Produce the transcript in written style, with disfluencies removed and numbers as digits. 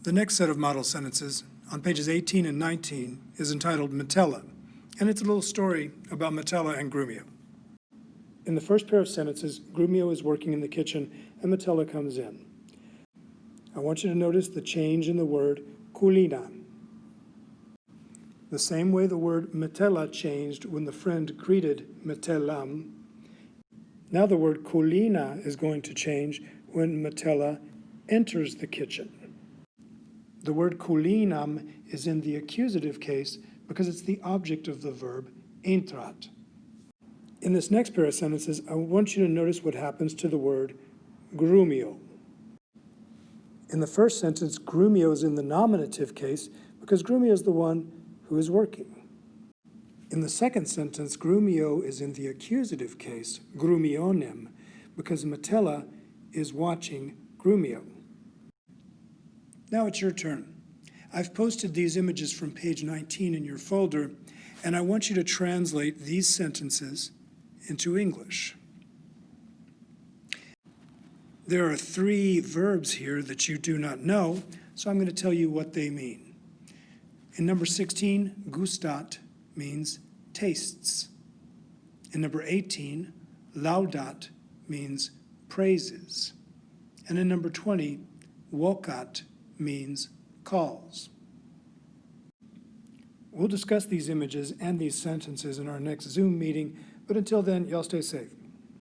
The next set of model sentences on pages 18 and 19 is entitled Metella, and it's a little story about Metella and Grumio. In the first pair of sentences, Grumio is working in the kitchen and Metella comes in. I want you to notice the change in the word culina. The same way the word Metella changed when the friend greeted Metellam, now the word culina is going to change when Metella enters the kitchen. The word culinam is in the accusative case because it's the object of the verb entrat. In this next pair of sentences, I want you to notice what happens to the word grumio. In the first sentence, grumio is in the nominative case because grumio is the one who is working. In the second sentence, grumio is in the accusative case, grumionem, because Metella is watching grumio. Now it's your turn. I've posted these images from page 19 in your folder, and I want you to translate these sentences into English. There are 3 verbs here that you do not know, so I'm going to tell you what they mean. In number 16, gustat means tastes. In number 18, laudat means praises. And in number 20, vocat means calls. We'll discuss these images and these sentences in our next Zoom meeting, but until then, y'all stay safe.